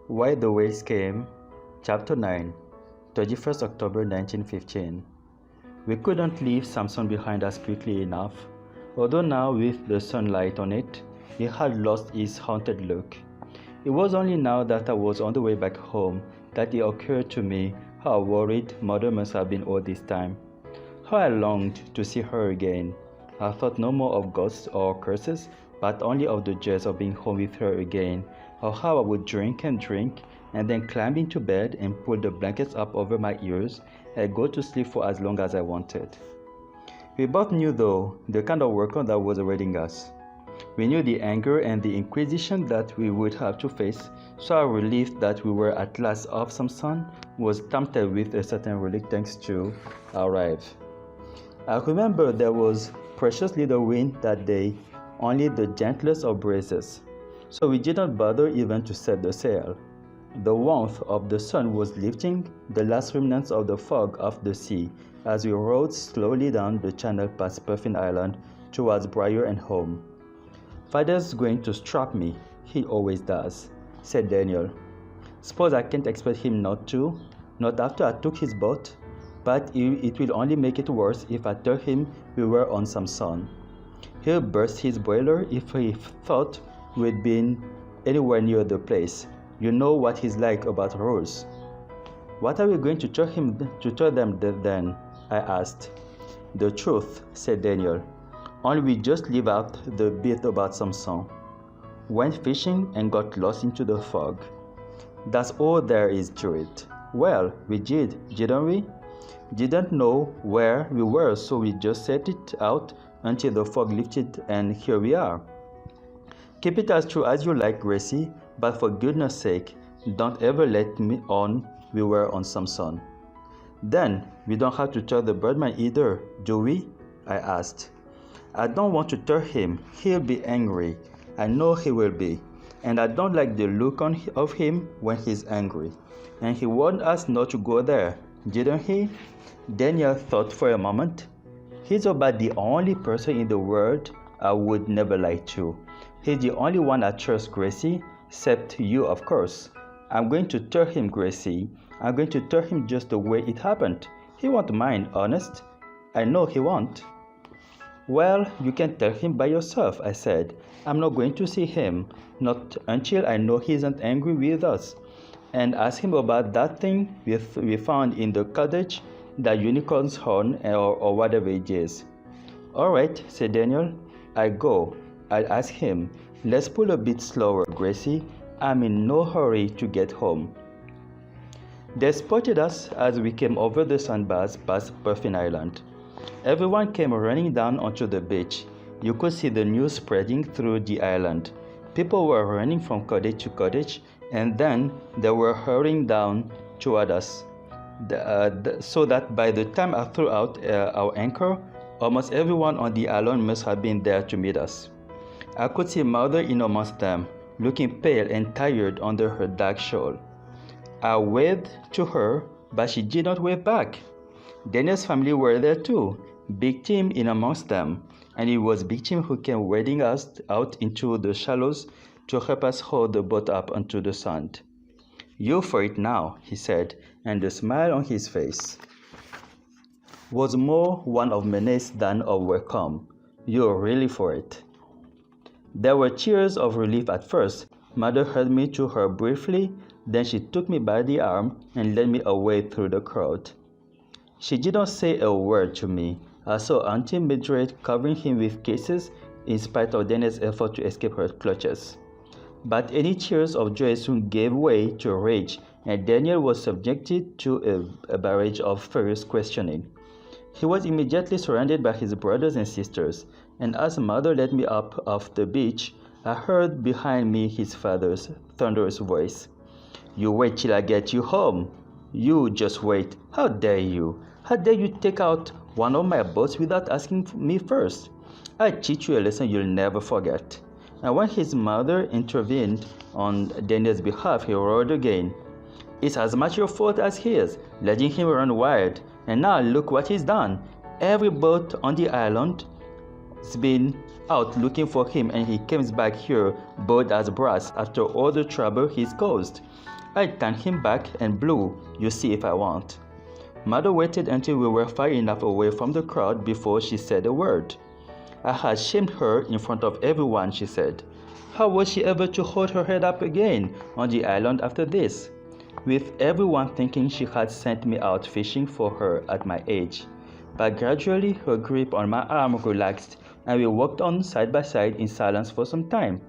Why the Waves Came, Chapter 9, 31st October 1915. We couldn't leave Samson behind us quickly enough, although now with the sunlight on it, he had lost his haunted look. It was only now that I was on the way back home that it occurred to me how worried Mother must have been all this time. How I longed to see her again. I thought no more of ghosts or curses, but only of the joys of being home with her again, or how I would drink and then climb into bed and pull the blankets up over my ears and go to sleep for as long as I wanted. We both knew, though, the kind of workout that was awaiting us. We knew the anger and the inquisition that we would have to face, so our relief that we were at last off Samson was tempered with a certain reluctance to arrive. I remember there was precious little wind that day, only the gentlest of breezes, so we didn't bother even to set the sail. The warmth of the sun was lifting the last remnants of the fog off the sea as we rowed slowly down the channel past Puffin Island towards Briar and home. "Father's going to strap me, he always does," said Daniel. "Suppose I can't expect him not to, not after I took his boat, but it will only make it worse if I tell him we were on some sun. He'll burst his boiler if he thought we'd been anywhere near the place. You know what he's like about rules." "What are we going to tell them then?" I asked. "The truth," said Daniel. "Only we just leave out the bit about Samson. Went fishing and got lost into the fog. That's all there is to it." "Well, we didn't we? Didn't know where we were, so we just set it out until the fog lifted, and here we are." "Keep it as true as you like, Gracie, but for goodness sake, don't ever let me on we were on Samson." "Then we don't have to tell the birdman either, do we?" I asked. "I don't want to tell him. He'll be angry. I know he will be. And I don't like the look of him when he's angry. And he warned us not to go there, didn't he?" Daniel thought for a moment. "He's about the only person in the world I would never lie to. He's the only one I trust, Gracie, except you, of course. I'm going to tell him, Gracie. I'm going to tell him just the way it happened. He won't mind, honest. I know he won't." "Well, you can tell him by yourself," I said. "I'm not going to see him, not until I know he isn't angry with us. And ask him about that thing we found in the cottage, that unicorn's horn or whatever it is." "All right," said Daniel. I'll ask him. Let's pull a bit slower, Gracie. I'm in no hurry to get home." They spotted us as we came over the sandbars past Puffin Island. Everyone came running down onto the beach. You could see the news spreading through the island. People were running from cottage to cottage, and then they were hurrying down toward us. So that by the time I threw out our anchor, almost everyone on the island must have been there to meet us. I could see Mother in amongst them, looking pale and tired under her dark shawl. I waved to her, but she did not wave back. Daniel's family were there too, Big Tim in amongst them, and it was Big Tim who came wading us out into the shallows to help us hold the boat up onto the sand. "You for it now," he said, and the smile on his face was more one of menace than of welcome. "You're really for it." There were tears of relief at first. Mother held me to her briefly, then she took me by the arm and led me away through the crowd. She did not say a word to me. I saw Auntie Mildred covering him with kisses in spite of Daniel's effort to escape her clutches. But any tears of joy soon gave way to rage, and Daniel was subjected to a barrage of furious questioning. He was immediately surrounded by his brothers and sisters, and as Mother led me up off the beach, I heard behind me his father's thunderous voice. "You wait till I get you home. You just wait. How dare you? How dare you take out one of my boats without asking me first? I'll teach you a lesson you'll never forget." And when his mother intervened on Daniel's behalf, he roared again. "It's as much your fault as his, letting him run wild. And now look what he's done. Every boat on the island been out looking for him and he comes back here bold as brass after all the trouble he's caused. I'd turn him back and blue, you see if I want." Mother waited until we were far enough away from the crowd before she said a word. "I had shamed her in front of everyone," she said. How was she ever to hold her head up again on the island after this? With everyone thinking she had sent me out fishing for her at my age. But gradually her grip on my arm relaxed and we walked on side by side in silence for some time.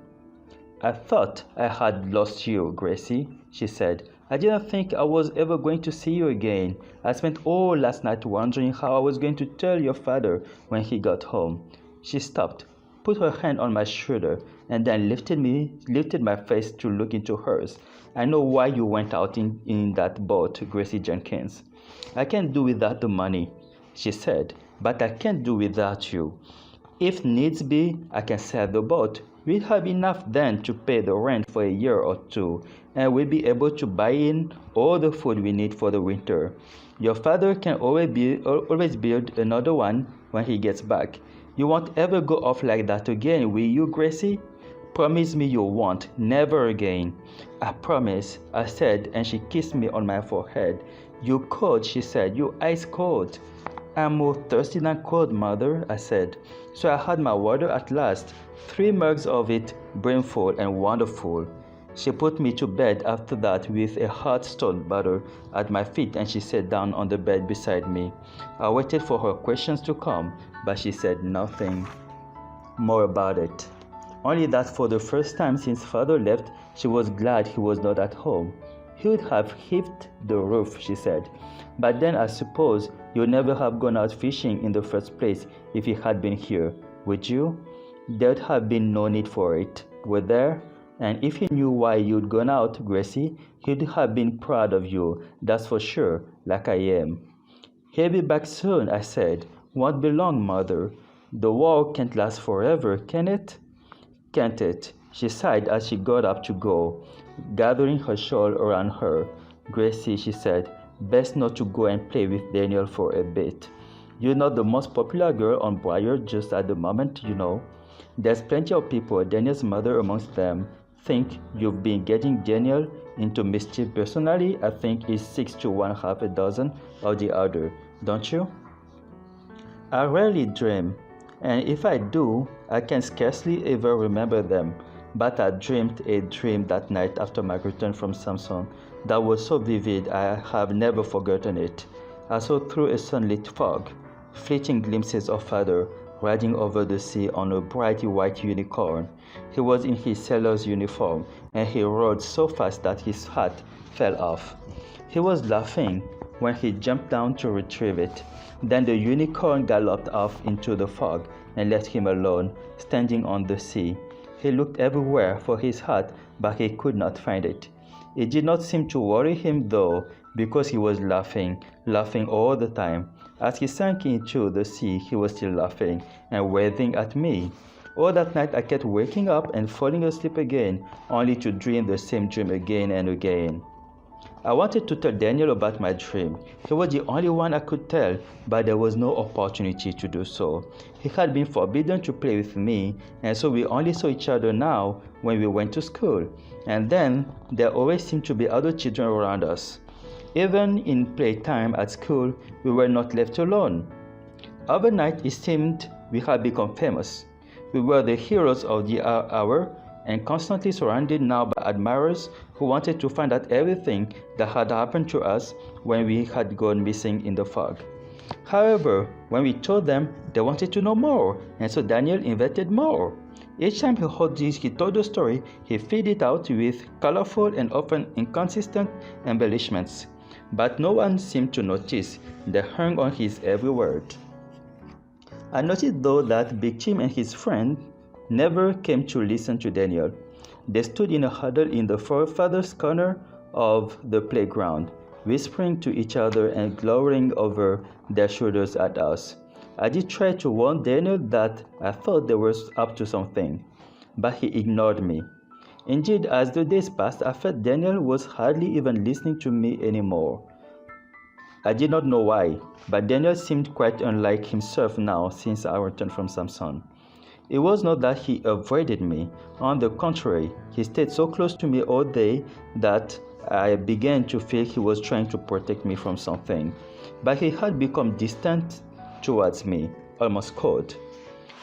"I thought I had lost you, Gracie," she said. "I didn't think I was ever going to see you again. I spent all last night wondering how I was going to tell your father when he got home." She stopped, put her hand on my shoulder, and then lifted my face to look into hers. "I know why you went out in that boat, Gracie Jenkins. I can't do without the money," she said, "but I can't do without you. If needs be, I can sell the boat. We'll have enough then to pay the rent for a year or two, and we'll be able to buy in all the food we need for the winter. Your father can always build another one when he gets back. You won't ever go off like that again, will you, Gracie? Promise me you won't, never again." "I promise," I said, and she kissed me on my forehead. "You cold," she said, "you ice cold." "I'm more thirsty than cold, Mother," I said. So I had my water at last, 3 mugs of it, brimful and wonderful. She put me to bed after that with a hot stone butter at my feet and she sat down on the bed beside me. I waited for her questions to come, but she said nothing more about it. Only that for the first time since Father left, she was glad he was not at home. "He would have heaved the roof," she said. "But then I suppose you'd never have gone out fishing in the first place if he had been here, would you? There'd have been no need for it, would there? And if he knew why you'd gone out, Gracie, he'd have been proud of you, that's for sure, like I am." "He'll be back soon," I said. "Won't be long, Mother. The war can't last forever, can it?" "Can't it?" She sighed as she got up to go, gathering her shawl around her. "Gracie," she said, "best not to go and play with Daniel for a bit. You're not the most popular girl on Briar just at the moment, you know. There's plenty of people, Daniel's mother amongst them, think you've been getting Daniel into mischief. Personally, I think it's 6 to 1 half a dozen of the other, don't you?" "I rarely dream, and if I do, I can scarcely ever remember them. But I dreamed a dream that night after my return from Samson that was so vivid I have never forgotten it. I saw through a sunlit fog, fleeting glimpses of Father riding over the sea on a bright white unicorn. He was in his sailor's uniform, and he rode so fast that his hat fell off. He was laughing when he jumped down to retrieve it. Then the unicorn galloped off into the fog and left him alone, standing on the sea. He looked everywhere for his hat, but he could not find it. It did not seem to worry him though, because he was laughing all the time. As he sank into the sea, he was still laughing and waving at me. All that night I kept waking up and falling asleep again, only to dream the same dream again and again. I wanted to tell Daniel about my dream. He was the only one I could tell, but there was no opportunity to do so. He had been forbidden to play with me, and so we only saw each other now when we went to school. And then there always seemed to be other children around us. Even in playtime at school, we were not left alone. Overnight, it seemed we had become famous. We were the heroes of the hour, and constantly surrounded now by admirers who wanted to find out everything that had happened to us when we had gone missing in the fog. However, when we told them, they wanted to know more, and so Daniel invented more. Each time he told the story, he filled it out with colorful and often inconsistent embellishments. But no one seemed to notice. They hung on his every word. I noticed though that Big Tim and his friend never came to listen to Daniel. They stood in a huddle in the farthest corner of the playground, whispering to each other and glowering over their shoulders at us. I did try to warn Daniel that I thought they were up to something, but he ignored me. Indeed, as the days passed, I felt Daniel was hardly even listening to me anymore. I did not know why, but Daniel seemed quite unlike himself now since our return from Samson. It was not that he avoided me. On the contrary, he stayed so close to me all day that I began to feel he was trying to protect me from something. But he had become distant towards me, almost cold.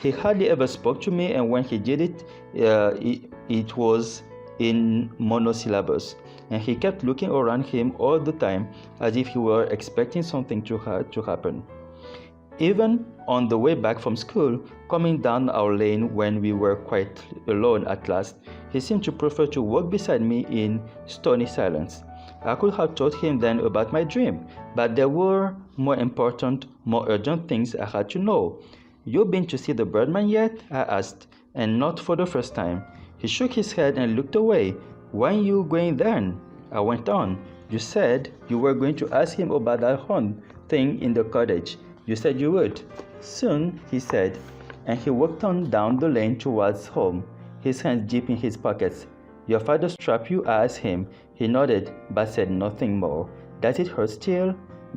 He hardly ever spoke to me, and when he did it was in monosyllables, and he kept looking around him all the time as if he were expecting something to happen. Even on the way back from school, coming down our lane when we were quite alone at last, he seemed to prefer to walk beside me in stony silence. I could have told him then about my dream, but there were more important, more urgent things I had to know. "You been to see the birdman yet?" I asked, and not for the first time. He shook his head and looked away. "Why are you going then?" I went on. "You said you were going to ask him about that horn thing in the cottage. You said you would." "Soon," he said, and he walked on down the lane towards home, his hands deep in his pockets. "Your father strapped you?" I asked him. He nodded, but said nothing more. "Does it hurt still?"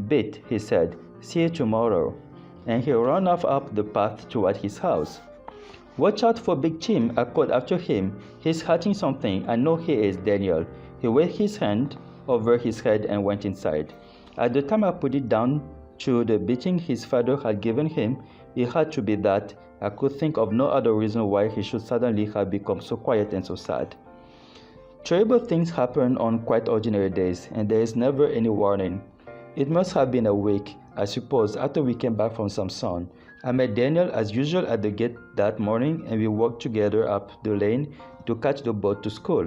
"Bit," he said. "See you tomorrow." And he ran off up the path toward his house. "Watch out for Big Tim," I called after him. "He's hiding something. I know he is, Daniel." He waved his hand over his head and went inside. At the time I put it down to the beating his father had given him, it had to be that. I could think of no other reason why he should suddenly have become so quiet and so sad. Terrible things happen on quite ordinary days, and there is never any warning. It must have been a week, I suppose, after we came back from some sun. I met Daniel as usual at the gate that morning, and we walked together up the lane to catch the boat to school.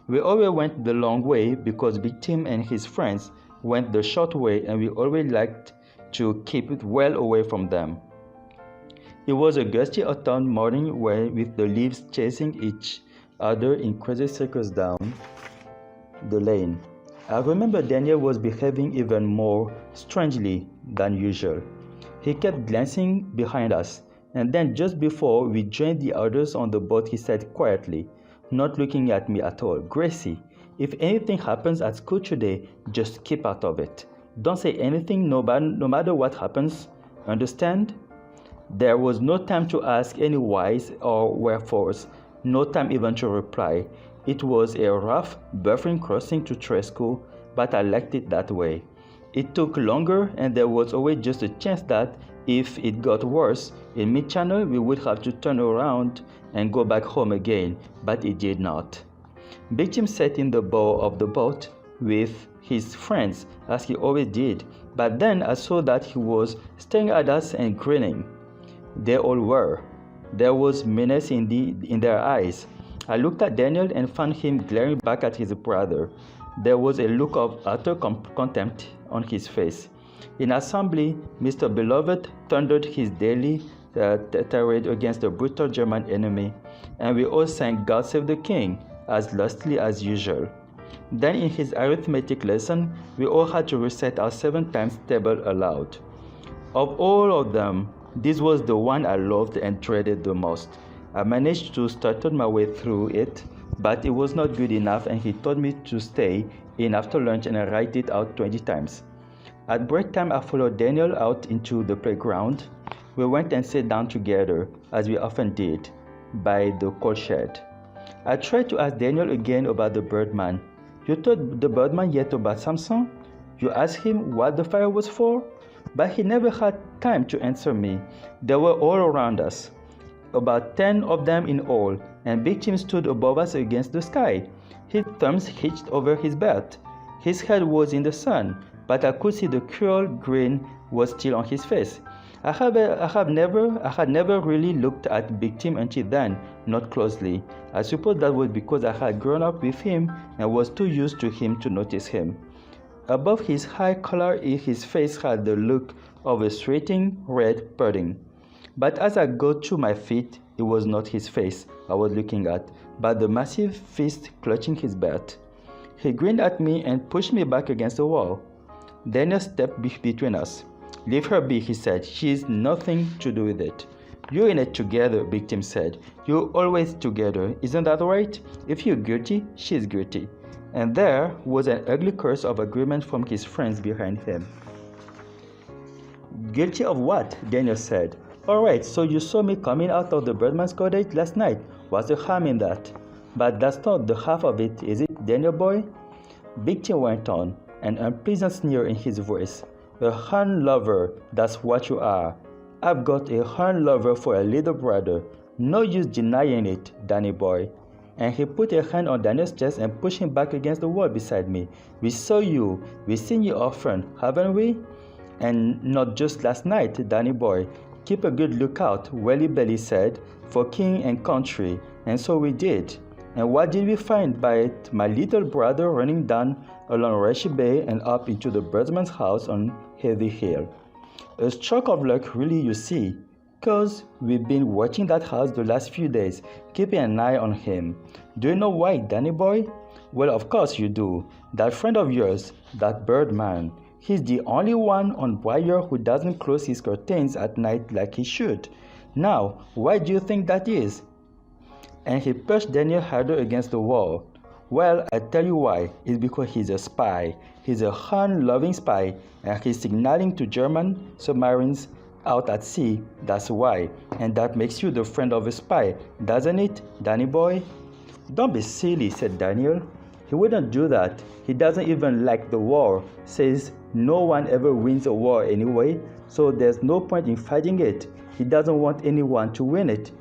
We always went the long way because Big Tim and his friends went the short way, and we always liked to keep it well away from them. It was a gusty autumn morning with the leaves chasing each other in crazy circles down the lane. I remember Daniel was behaving even more strangely than usual. He kept glancing behind us, and then just before we joined the others on the boat, he said quietly, not looking at me at all, "Gracie, if anything happens at school today, just keep out of it. Don't say anything no matter what happens. Understand?" There was no time to ask any whys or wherefores, no time even to reply. It was a rough, buffering crossing to Trey School, but I liked it that way. It took longer, and there was always just a chance that, if it got worse, in mid-channel we would have to turn around and go back home again, but it did not. Big Tim sat in the bow of the boat with his friends, as he always did, but then I saw that he was staring at us and grinning. They all were. There was menace in their eyes. I looked at Daniel and found him glaring back at his brother. There was a look of utter contempt on his face. In assembly, Mr. Beloved thundered his daily tirade against the brutal German enemy, and we all sang "God Save the King" as lustily as usual. Then in his arithmetic lesson, we all had to recite our 7 times table aloud. Of all of them, this was the one I loved and dreaded the most. I managed to stutter my way through it, but it was not good enough, and he told me to stay in after lunch and write it out 20 times. At break time, I followed Daniel out into the playground. We went and sat down together, as we often did, by the coal shed. I tried to ask Daniel again about the birdman. "You told the birdman yet about Samson? You asked him what the fire was for?" But he never had time to answer me. They were all around us, about 10 of them in all, and Big Tim stood above us against the sky, his thumbs hitched over his belt. His head was in the sun, but I could see the cruel grin was still on his face. I had never really looked at Big Tim until then, not closely. I suppose that was because I had grown up with him and was too used to him to notice him. Above his high collar, his face had the look of a sweating red pudding. But as I got to my feet, it was not his face I was looking at, but the massive fist clutching his belt. He grinned at me and pushed me back against the wall. Daniel stepped between us. "Leave her be," he said. "She's nothing to do with it." "You're in it together," Big Tim said. "You're always together, isn't that right? If you're guilty, she's guilty." And there was an ugly curse of agreement from his friends behind him. "Guilty of what?" Daniel said. Alright, so you saw me coming out of the birdman's cottage last night. What's the harm in that? But that's not the half of it, is it, Daniel boy? Big Tim went on, an unpleasant sneer in his voice. A hand lover, that's what you are. I've got a hand lover for a little brother. No use denying it, Danny boy. And he put a hand on Daniel's chest and pushed him back against the wall beside me. We saw you. We've seen you often, haven't we? And not just last night, Danny boy. Keep a good lookout, Welly Belly said, for king and country. And so we did. And what did we find by it? My little brother running down along Rashi Bay and up into the birdman's house on Heavy Hill. A stroke of luck, really, you see. 'Cause we've been watching that house the last few days, keeping an eye on him. Do you know why, Danny boy? Well, of course you do. That friend of yours, that birdman, he's the only one on wire who doesn't close his curtains at night like he should. Now, why do you think that is? And he pushed Daniel harder against the wall. Well, I tell you why. It's because he's a spy. He's a Han-loving spy, and he's signaling to German submarines out at sea. That's why. And that makes you the friend of a spy, doesn't it, Danny boy? Don't be silly, said Daniel. He wouldn't do that. He doesn't even like the war. Says no one ever wins a war anyway, so there's no point in fighting it. He doesn't want anyone to win it.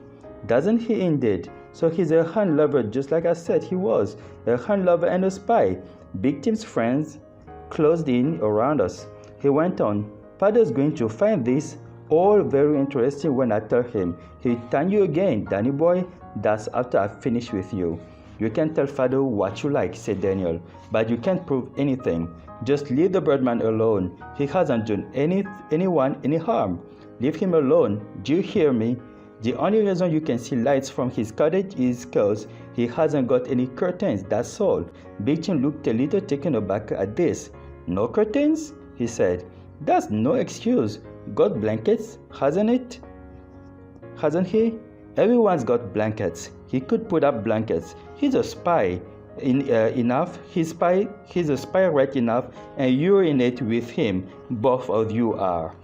Doesn't he indeed? So he's a hand lover, just like I said he was. A hand lover and a spy. Big Tim's friends closed in around us. He went on. Father's going to find this all very interesting when I tell him. He'll tell you again, Danny boy. That's after I finish with you. You can tell Father what you like, said Daniel, but you can't prove anything. Just leave the birdman alone. He hasn't done anyone any harm. Leave him alone. Do you hear me? The only reason you can see lights from his cottage is because he hasn't got any curtains, that's all. Big Tim looked a little taken aback at this. No curtains? He said. That's no excuse. Got blankets, hasn't it? Hasn't he? Everyone's got blankets. He could put up blankets. He's a spy enough. He's a spy right enough, and you're in it with him. Both of you are.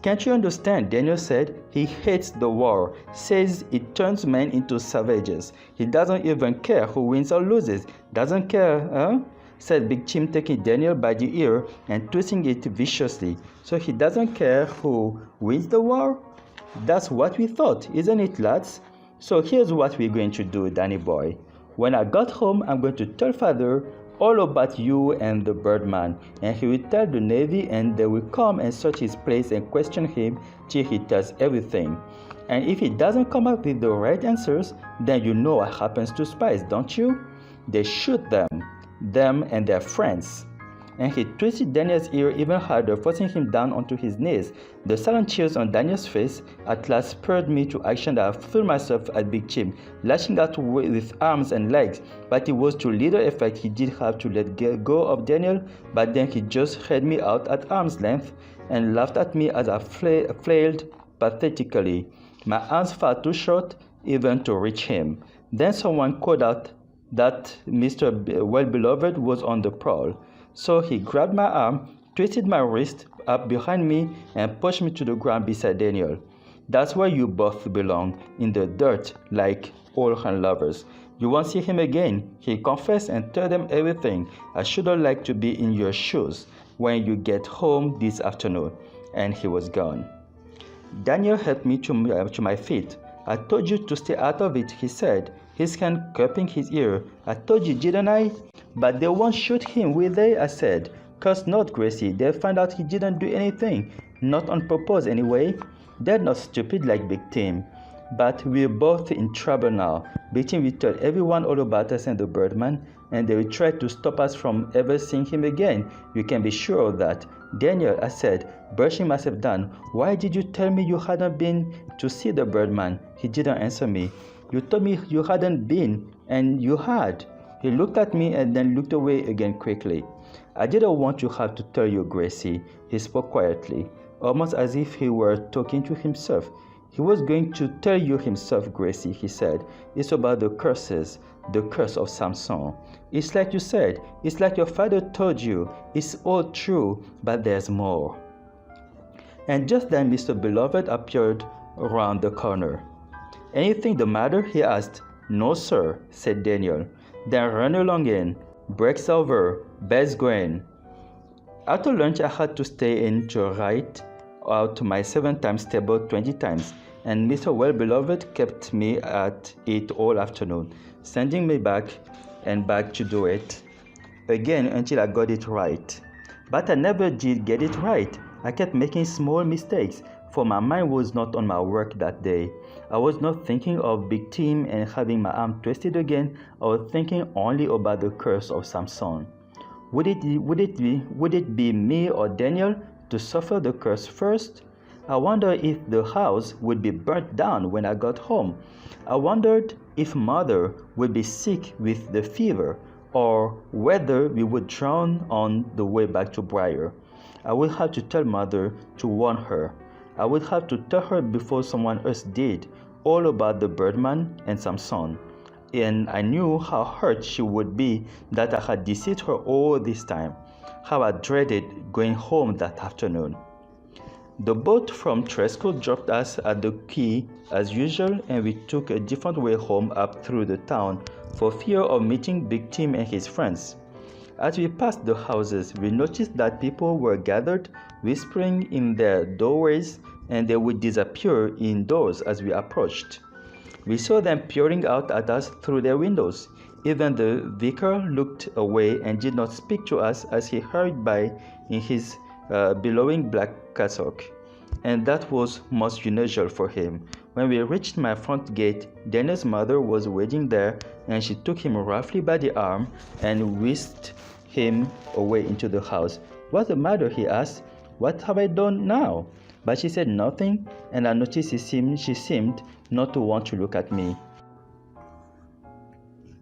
Can't you understand? Daniel said. He hates the war. Says it turns men into savages. He doesn't even care who wins or loses. Doesn't care, huh? Said Big Tim, taking Daniel by the ear and twisting it viciously. So he doesn't care who wins the war? That's what we thought, isn't it, lads? So here's what we're going to do, Danny boy. When I got home, I'm going to tell Father all about you and the birdman, and he will tell the Navy, and they will come and search his place and question him till he tells everything. And if he doesn't come up with the right answers, then you know what happens to spies, don't you? They shoot them and their friends. And he twisted Daniel's ear even harder, forcing him down onto his knees. The silent tears on Daniel's face at last spurred me to action that I threw myself at Big Tim, lashing out with arms and legs. But it was to little effect. He did have to let go of Daniel, but then he just held me out at arm's length and laughed at me as I flailed pathetically, my arms far too short even to reach him. Then someone called out that Mr. Well-Beloved was on the prowl. So he grabbed my arm, twisted my wrist up behind me, and pushed me to the ground beside Daniel. That's where you both belong, in the dirt, like old hand lovers. You won't see him again, he confessed and told them everything. I shouldn't like to be in your shoes when you get home this afternoon. And he was gone. Daniel helped me to my feet. I told you to stay out of it, he said, his hand cupping his ear. I told you, didn't I? But they won't shoot him, will they? I said. Curse not, Gracie. They'll find out he didn't do anything. Not on purpose, anyway. They're not stupid like Big Tim. But we're both in trouble now. Big Tim will tell everyone all about us and the birdman, and they will try to stop us from ever seeing him again. You can be sure of that. Daniel, I said, brushing myself down, why did you tell me you hadn't been to see the birdman? He didn't answer me. You told me you hadn't been, and you had. He looked at me and then looked away again quickly. I didn't want to have to tell you, Gracie. He spoke quietly, almost as if he were talking to himself. He was going to tell you himself, Gracie, he said. It's about the curses, the curse of Samson. It's like you said. It's like your father told you. It's all true, but there's more. And just then Mr. Beloved appeared around the corner. "Anything the matter?" he asked. "No, sir," said Daniel. "Then run along in. Break's over. Bed's going." After lunch, I had to stay in to write out my 7 times table 20 times, and Mr. Well-Beloved kept me at it all afternoon, sending me back and back to do it again until I got it right. But I never did get it right. I kept making small mistakes, for my mind was not on my work that day. I was not thinking of Big Tim and having my arm twisted again. I was thinking only about the curse of Samson. Would it be me or Daniel to suffer the curse first? I wondered if the house would be burnt down when I got home. I wondered if Mother would be sick with the fever, or whether we would drown on the way back to Briar. I would have to tell Mother to warn her. I would have to tell her before someone else did, all about the birdman and Samson. And I knew how hurt she would be that I had deceived her all this time, how I dreaded going home that afternoon. The boat from Tresco dropped us at the quay as usual, and we took a different way home up through the town for fear of meeting Big Tim and his friends. As we passed the houses, we noticed that people were gathered, whispering in their doorways, and they would disappear indoors as we approached. We saw them peering out at us through their windows. Even the vicar looked away and did not speak to us as he hurried by in his billowing black cassock. And that was most unusual for him. When we reached my front gate, Daniel's mother was waiting there, and she took him roughly by the arm and whisked him away into the house. "What's the matter?" he asked. "What have I done now?" But she said nothing, and I noticed she seemed not to want to look at me.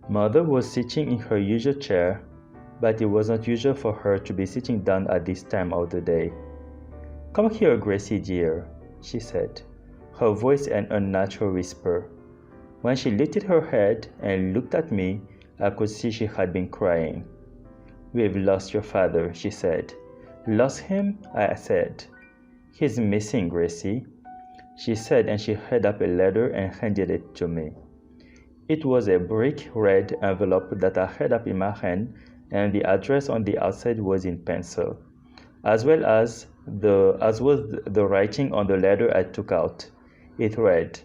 Mother was sitting in her usual chair, but it was not usual for her to be sitting down at this time of the day. "Come here, Gracie dear," she said, her voice an unnatural whisper. When she lifted her head and looked at me, I could see she had been crying. "We've lost your father," she said. "Lost him?" I said. "He's missing, Gracie," she said, and she held up a letter and handed it to me. It was a brick red envelope that I held up in my hand, and the address on the outside was in pencil, as was the writing on the letter I took out. It read,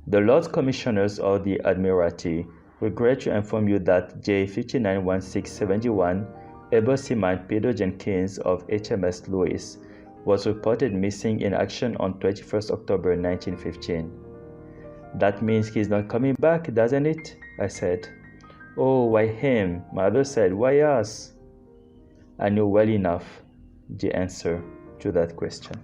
"The Lord Commissioners of the Admiralty regret to inform you that J591671 able seaman Peter Jenkins of HMS Lewis was reported missing in action on 21st October 1915. "That means he's not coming back, doesn't it?" I said. "Oh, why him?" Mother said. "Why us?" I knew well enough the answer to that question.